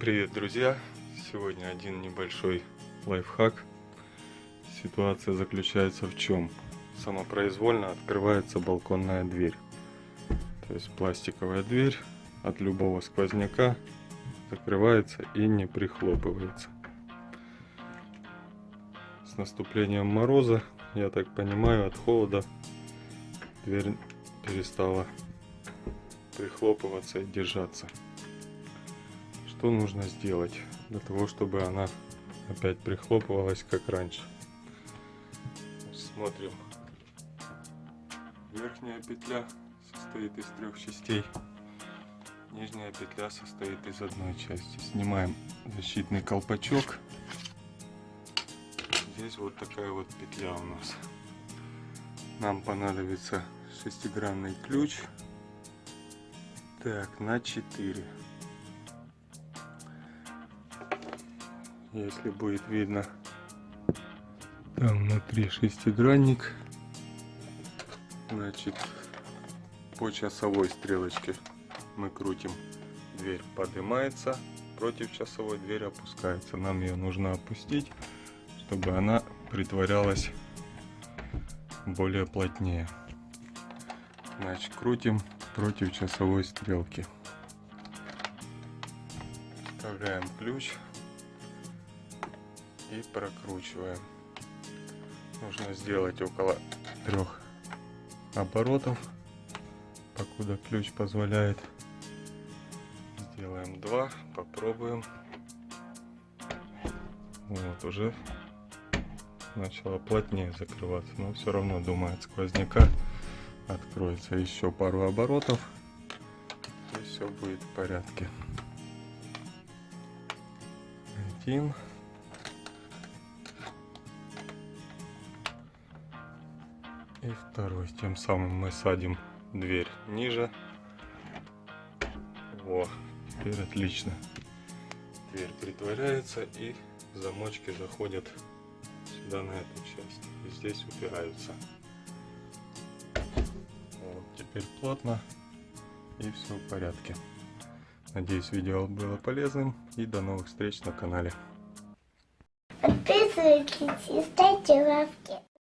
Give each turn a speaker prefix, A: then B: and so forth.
A: Привет, друзья! Сегодня один небольшой лайфхак. Ситуация заключается в чем? Самопроизвольно открывается балконная дверь. То есть пластиковая дверь от любого сквозняка закрывается и не прихлопывается. С наступлением мороза, я так понимаю, от холода дверь перестала прихлопываться и держаться. Что нужно сделать для того, чтобы она опять прихлопывалась как раньше? Смотрим. Верхняя петля состоит из 3 частей. Нижняя петля состоит из одной части. Снимаем защитный колпачок. Здесь вот такая вот петля у нас. Нам понадобится шестигранный ключ. Так, на 4. Если будет видно, там внутри шестигранник. Значит, по часовой стрелочке мы крутим. Дверь поднимается, против часовой дверь опускается. Нам ее нужно опустить, чтобы она притворялась более плотнее. Значит, крутим против часовой стрелки. Вставляем ключ и прокручиваем. Нужно сделать около 3 оборотов, покуда ключ позволяет. Сделаем 2, попробуем. Вот, уже начало плотнее закрываться, но все равно, думаю, от сквозняка откроется. Еще пару оборотов и все будет в порядке. 1. И 2. Тем самым мы садим дверь ниже. Во, теперь отлично. Дверь притворяется и замочки заходят сюда, на эту часть. И здесь упираются. Вот, теперь плотно и все в порядке. Надеюсь, видео было полезным, и до новых встреч на канале.
B: Подписывайтесь и ставьте лайки.